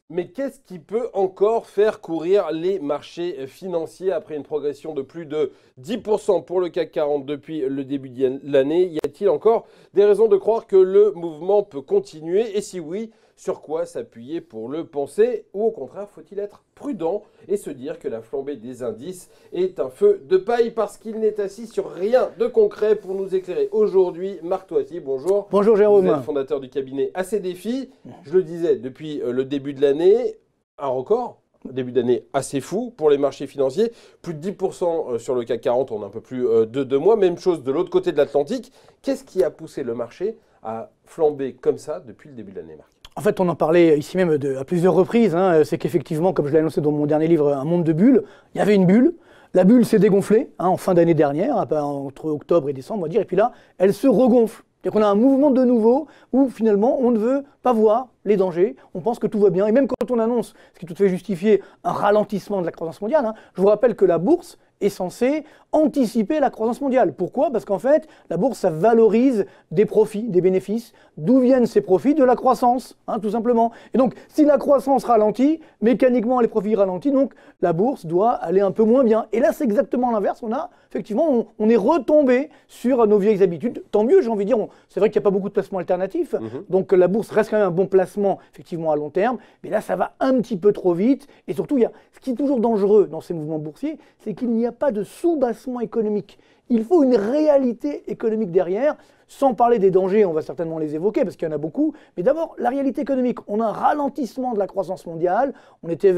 Mais qu'est-ce qui peut encore faire courir les marchés financiers après une progression de plus de 10% pour le CAC 40 depuis le début de l'année? Y a-t-il encore des raisons de croire que le mouvement peut continuer? Et si oui, sur quoi s'appuyer pour le penser? Ou au contraire, faut-il être prudent et se dire que la flambée des indices est un feu de paille parce qu'il n'est assis sur rien de concret? Pour nous éclairer aujourd'hui, Marc Toiti, bonjour. Bonjour Jérôme. Vous êtes fondateur du cabinet AC Défis. Je le disais, depuis le début de l'année, un record. Début d'année assez fou pour les marchés financiers. Plus de 10% sur le CAC 40 en un peu plus de 2 mois. Même chose de l'autre côté de l'Atlantique. Qu'est-ce qui a poussé le marché à flamber comme ça depuis le début de l'année, Marc? En fait, on en parlait ici même à plusieurs reprises. C'est qu'effectivement, comme je l'ai annoncé dans mon dernier livre, Un monde de bulles, il y avait une bulle. La bulle s'est dégonflée en fin d'année dernière, entre octobre et décembre, on va dire. Et puis là, elle se regonfle. C'est-à-dire qu'on a un mouvement de nouveau où finalement, on ne veut pas voir les dangers. On pense que tout va bien. Et même quand on annonce, ce qui tout fait justifier un ralentissement de la croissance mondiale, je vous rappelle que la bourse est censée anticiper la croissance mondiale. Pourquoi? Parce qu'en fait, la bourse, ça valorise des profits, des bénéfices. D'où viennent ces profits? De la croissance, tout simplement. Et donc, si la croissance ralentit, mécaniquement, les profits ralentissent, donc la bourse doit aller un peu moins bien. Et là, c'est exactement l'inverse. Effectivement, on est retombé sur nos vieilles habitudes. Tant mieux, j'ai envie de dire. C'est vrai qu'il n'y a pas beaucoup de placements alternatifs. Donc, la bourse reste quand même un bon placement, effectivement, à long terme. Mais là, ça va un petit peu trop vite. Et surtout, ce qui est toujours dangereux dans ces mouvements boursiers, c'est qu'il n'y a pas de sous-bassement économique. Il faut une réalité économique derrière, sans parler des dangers, on va certainement les évoquer parce qu'il y en a beaucoup. Mais d'abord, la réalité économique. On a un ralentissement de la croissance mondiale. On était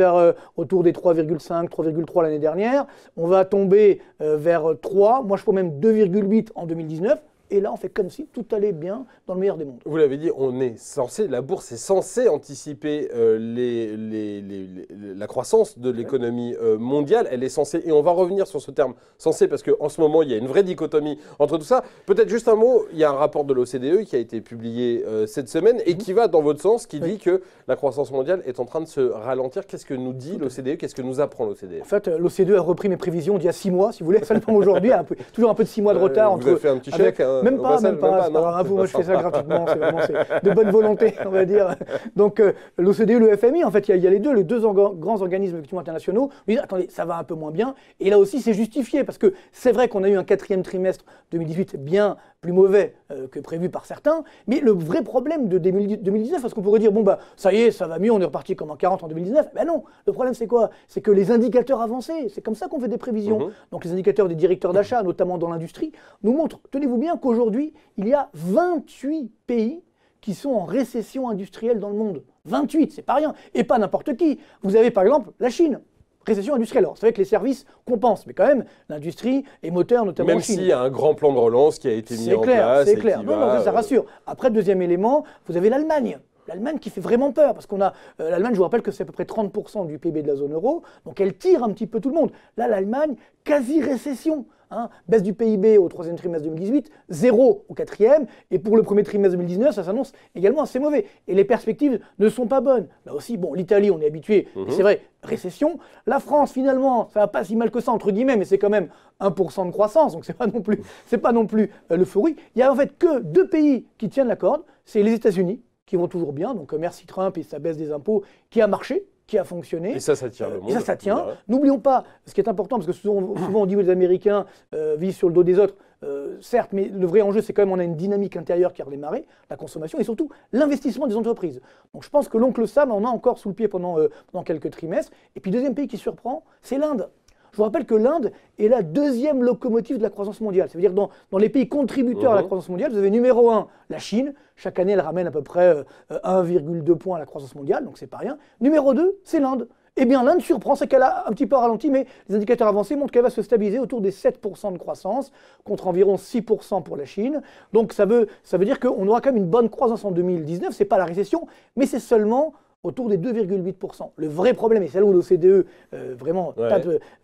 autour des 3,5, 3,3 l'année dernière. On va tomber vers 3, moi je pense même 2,8 en 2019. Et là, on fait comme si tout allait bien dans le meilleur des mondes. Vous l'avez dit, la bourse est censée anticiper la croissance de l'économie mondiale. Elle est censée, et on va revenir sur ce terme censé, parce qu'en ce moment, il y a une vraie dichotomie entre tout ça. Peut-être juste un mot, il y a un rapport de l'OCDE qui a été publié cette semaine et qui va dans votre sens, qui dit que la croissance mondiale est en train de se ralentir. Qu'est-ce que nous dit l'OCDE? Qu'est-ce que nous apprend l'OCDE? En fait, l'OCDE a repris mes prévisions d'il y a 6 mois, si vous voulez, seulement aujourd'hui, toujours un peu de 6 mois de retard. Vous avez fait un petit chèque Même pas. Moi, je fais ça gratuitement, c'est de bonne volonté, on va dire. Donc, l'OCDE, le FMI, en fait, il y a les deux grands organismes internationaux. Ils disent, attendez, ça va un peu moins bien. Et là aussi, c'est justifié, parce que c'est vrai qu'on a eu un 4e trimestre 2018 bien plus mauvais que prévu par certains. Mais le vrai problème de 2019, parce qu'on pourrait dire, ça y est, ça va mieux, on est reparti comme en 40 en 2019. Ben non, le problème, c'est quoi? C'est que les indicateurs avancés, c'est comme ça qu'on fait des prévisions. Donc, les indicateurs des directeurs d'achat, notamment dans l'industrie, nous montrent, tenez-vous bien, qu'aujourd'hui, il y a 28 pays qui sont en récession industrielle dans le monde. 28, c'est pas rien. Et pas n'importe qui. Vous avez par exemple la Chine. Récession industrielle. Alors, c'est vrai que les services compensent, mais quand même, l'industrie est moteur, notamment en Chine. Même s'il y a un grand plan de relance qui a été mis en place. C'est clair. Non, ça rassure. Après, deuxième élément, vous avez l'Allemagne. L'Allemagne qui fait vraiment peur, parce qu'on a l'Allemagne, je vous rappelle que c'est à peu près 30% du PIB de la zone euro, donc elle tire un petit peu tout le monde. Là, l'Allemagne, quasi-récession. Baisse du PIB au 3e trimestre 2018, 0 au 4e, et pour le 1er trimestre 2019, ça s'annonce également assez mauvais. Et les perspectives ne sont pas bonnes. Là aussi, l'Italie, on est habitué, c'est vrai, récession. La France, finalement, ça va pas si mal que ça, entre guillemets, mais c'est quand même 1% de croissance, donc c'est pas non plus l'euphorie. Il y a en fait que 2 pays qui tiennent la corde, c'est les États-Unis, qui vont toujours bien, donc merci Trump et sa baisse des impôts, qui a marché, qui a fonctionné. Et ça tient le monde. Et ça tient. N'oublions pas, ce qui est important, parce que souvent on dit que les Américains vivent sur le dos des autres, certes, mais le vrai enjeu, c'est quand même on a une dynamique intérieure qui a redémarré, la consommation, et surtout l'investissement des entreprises. Donc je pense que l'oncle Sam en a encore sous le pied pendant quelques trimestres. Et puis deuxième pays qui surprend, c'est l'Inde. Je vous rappelle que l'Inde est la 2e locomotive de la croissance mondiale. C'est-à-dire dans les pays contributeurs à la croissance mondiale, vous avez numéro 1, la Chine. Chaque année, elle ramène à peu près 1,2 points à la croissance mondiale, donc c'est pas rien. Numéro 2, c'est l'Inde. Eh bien, l'Inde surprend, c'est qu'elle a un petit peu ralenti, mais les indicateurs avancés montrent qu'elle va se stabiliser autour des 7% de croissance, contre environ 6% pour la Chine. Donc ça veut dire qu'on aura quand même une bonne croissance en 2019. C'est pas la récession, mais c'est seulement autour des 2,8%. Le vrai problème, et c'est là où l'OCDE vraiment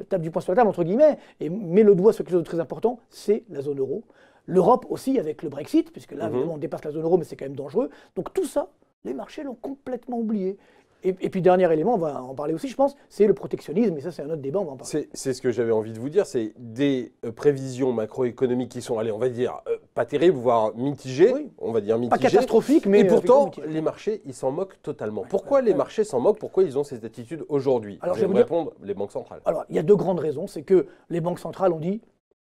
tape du poing sur la table, entre guillemets, et met le doigt sur quelque chose de très important, c'est la zone euro. L'Europe aussi avec le Brexit, puisque là, évidemment, on dépasse la zone euro, mais c'est quand même dangereux. Donc tout ça, les marchés l'ont complètement oublié. Et puis, dernier élément, on va en parler aussi, je pense, c'est le protectionnisme. Et ça, c'est un autre débat, on va en parler. C'est ce que j'avais envie de vous dire, c'est des prévisions macroéconomiques qui sont, allez, on va dire, pas terribles, voire mitigées, Oui. on va dire mitigées. Pas catastrophique, mais... Et pourtant, mitigé. les marchés, ils s'en moquent totalement. Pourquoi les marchés s'en moquent? Pourquoi ils ont cette attitude aujourd'hui? Alors, Je vais vous répondre, les banques centrales. Alors, il y a deux grandes raisons. C'est que les banques centrales ont dit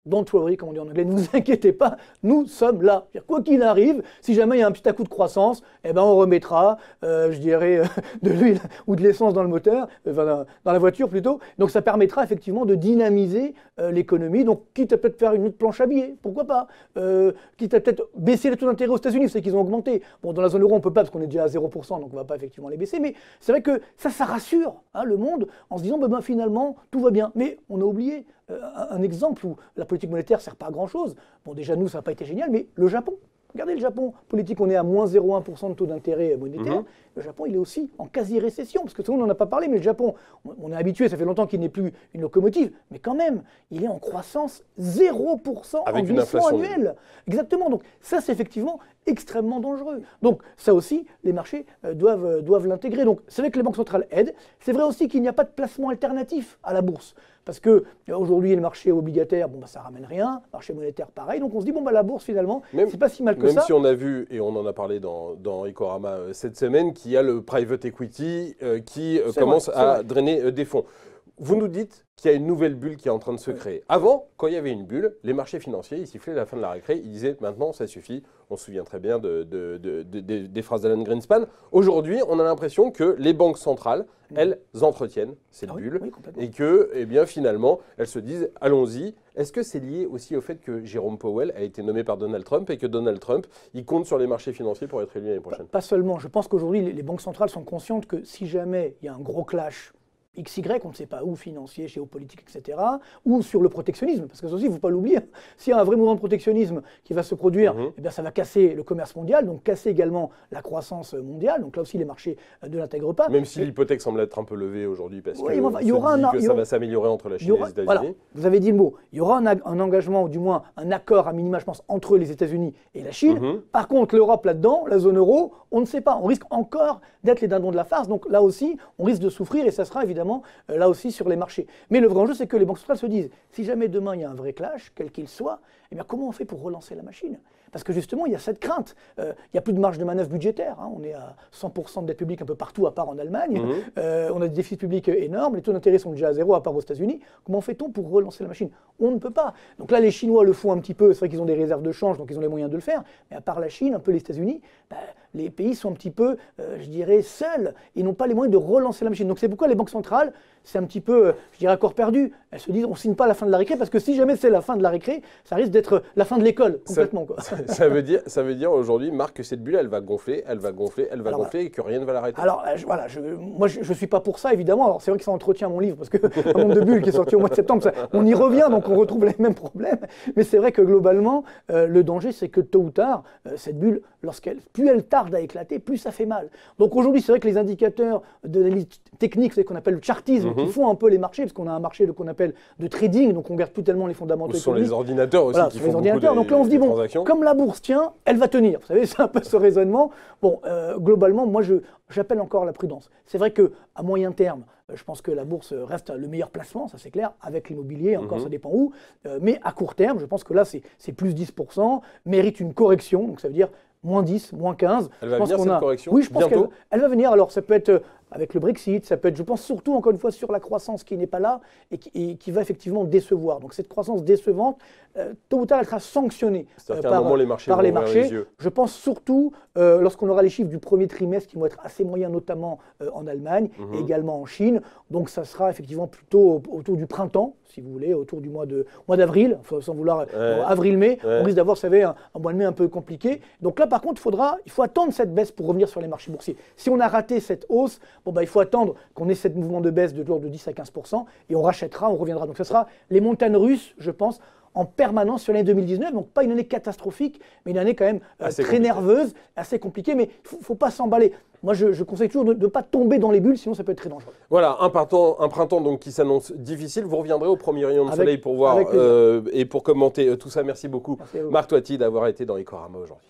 don't worry, comme on dit en anglais, ne vous inquiétez pas, nous sommes là. Quoi qu'il arrive, si jamais il y a un petit à-coup de croissance, eh ben on remettra, je dirais, de l'huile ou de l'essence dans le moteur, dans la voiture plutôt. Donc ça permettra effectivement de dynamiser l'économie. Donc quitte à peut-être faire une autre planche à billets, pourquoi pas. Quitte à peut-être baisser les taux d'intérêt aux États-Unis, c'est qu'ils ont augmenté. Bon, dans la zone euro, on ne peut pas parce qu'on est déjà à 0%, donc on ne va pas effectivement les baisser. Mais c'est vrai que ça rassure le monde en se disant, ben, finalement, tout va bien. Mais on a oublié un exemple où la politique monétaire ne sert pas à grand-chose. Bon, déjà, nous, ça n'a pas été génial, mais le Japon. Regardez le Japon, politique, on est à moins 0,1% de taux d'intérêt monétaire. Le Japon, il est aussi en quasi-récession, parce que tout le monde n'en a pas parlé, mais le Japon, on est habitué, ça fait longtemps qu'il n'est plus une locomotive, mais quand même, il est en croissance 0% avec en une glissement inflation annuel. Exactement, donc ça, c'est effectivement extrêmement dangereux. Donc ça aussi, les marchés doivent l'intégrer. Donc c'est vrai que les banques centrales aident. C'est vrai aussi qu'il n'y a pas de placement alternatif à la bourse. Parce que aujourd'hui, le marché obligataire, bon, bah, ça ne ramène rien. Marché monétaire, pareil. Donc on se dit, bon, bah, la bourse, finalement, c'est pas si mal que ça. Même si on a vu, et on en a parlé dans Ecorama cette semaine, qu'il y a le private equity qui commence à drainer des fonds. Vous nous dites qu'il y a une nouvelle bulle qui est en train de se créer. Avant, quand il y avait une bulle, les marchés financiers, ils sifflaient la fin de la récré, ils disaient maintenant ça suffit. On se souvient très bien des phrases d'Alan Greenspan. Aujourd'hui, on a l'impression que les banques centrales, elles entretiennent cette bulle et que, eh bien, finalement, elles se disent allons-y. Est-ce que c'est lié aussi au fait que Jérôme Powell a été nommé par Donald Trump et que Donald Trump, il compte sur les marchés financiers pour être élu l'année prochaine? Pas seulement. Je pense qu'aujourd'hui, les banques centrales sont conscientes que si jamais il y a un gros clash XY, on ne sait pas où, financier, géopolitique, etc., ou sur le protectionnisme, parce que ça aussi, il ne faut pas l'oublier, s'il y a un vrai mouvement de protectionnisme qui va se produire, eh bien, ça va casser le commerce mondial, donc casser également la croissance mondiale, donc là aussi les marchés ne l'intègrent pas. Même si l'hypothèque semble être un peu levée aujourd'hui, parce que ça va s'améliorer entre la Chine et les États-Unis. Voilà, vous avez dit le mot, il y aura un engagement, ou du moins un accord à minima, je pense, entre les États-Unis et la Chine. Par contre, l'Europe là-dedans, la zone euro, on ne sait pas, on risque encore d'être les dindons de la farce, donc là aussi, on risque de souffrir, et ça sera évidemment là aussi sur les marchés. Mais le vrai enjeu, c'est que les banques centrales se disent, si jamais demain il y a un vrai clash, quel qu'il soit, eh bien, comment on fait pour relancer la machine? Parce que justement, il y a cette crainte. Il n'y a plus de marge de manœuvre budgétaire. On est à 100% de dette publique un peu partout, à part en Allemagne. On a des déficits publics énormes. Les taux d'intérêt sont déjà à zéro, à part aux États-Unis. Comment fait-on pour relancer la machine? On ne peut pas. Donc là, les Chinois le font un petit peu. C'est vrai qu'ils ont des réserves de change, donc ils ont les moyens de le faire. Mais à part la Chine, un peu les États-Unis, les pays sont un petit peu, je dirais, seuls. Ils n'ont pas les moyens de relancer la machine. Donc c'est pourquoi les banques centrales, c'est un petit peu, je dirais, à corps perdu. Elles se disent, on ne signe pas la fin de la récré, parce que si jamais c'est la fin de la récré, ça risque d'être la fin de l'école, complètement. Ça veut dire aujourd'hui, Marc, que cette bulle, elle va gonfler, elle va gonfler, elle va gonfler, et que rien ne va l'arrêter. Alors, voilà, moi, je ne suis pas pour ça, évidemment. Alors, c'est vrai que ça entretient mon livre, parce que un monde de bulles qui est sorti au mois de septembre, on y revient, donc on retrouve les mêmes problèmes. Mais c'est vrai que globalement, le danger, c'est que tôt ou tard, cette bulle, plus elle tarde à éclater, plus ça fait mal. Donc aujourd'hui, c'est vrai que les indicateurs d'analyse technique, c'est ce qu'on appelle le chartisme, qui font un peu les marchés, parce qu'on a un marché qu'on appelle de trading, donc on ne regarde plus tellement les fondamentaux. Ce sont les ordinateurs aussi qui font beaucoup donc là, on se dit, bon, comme la bourse tient, elle va tenir. Vous savez, c'est un peu ce raisonnement. Bon, globalement, moi, j'appelle encore la prudence. C'est vrai qu'à moyen terme, je pense que la bourse reste le meilleur placement, ça c'est clair, avec l'immobilier, encore ça dépend où. Mais à court terme, je pense que là, c'est plus 10%, mérite une correction, donc ça veut dire moins 10, moins 15. Elle va venir cette correction? Oui, je pense qu'elle va venir. Alors ça peut être avec le Brexit, ça peut être, je pense surtout encore une fois sur la croissance qui n'est pas là et qui va effectivement décevoir. Donc cette croissance décevante, tôt ou tard, elle sera sanctionnée par les marchés. Je pense surtout lorsqu'on aura les chiffres du premier trimestre qui vont être assez moyens, notamment en Allemagne et également en Chine. Donc ça sera effectivement plutôt autour du printemps, si vous voulez, autour du mois d'avril, sans vouloir avril-mai. On risque d'avoir, vous savez, un mois de mai un peu compliqué. Donc là, par contre, il faut attendre cette baisse pour revenir sur les marchés boursiers. Si on a raté cette hausse, il faut attendre qu'on ait ce mouvement de baisse de l'ordre de 10 à 15% et on rachètera, on reviendra. Donc ce sera les montagnes russes, je pense, en permanence sur l'année 2019. Donc pas une année catastrophique, mais une année quand même très nerveuse, assez compliquée. Mais il ne faut pas s'emballer. Moi, je conseille toujours de ne pas tomber dans les bulles, sinon ça peut être très dangereux. Voilà, un printemps donc, qui s'annonce difficile. Vous reviendrez au premier rayon de soleil pour voir et pour commenter tout ça. Merci beaucoup, Marc Toiti, d'avoir été dans Ecorama aujourd'hui.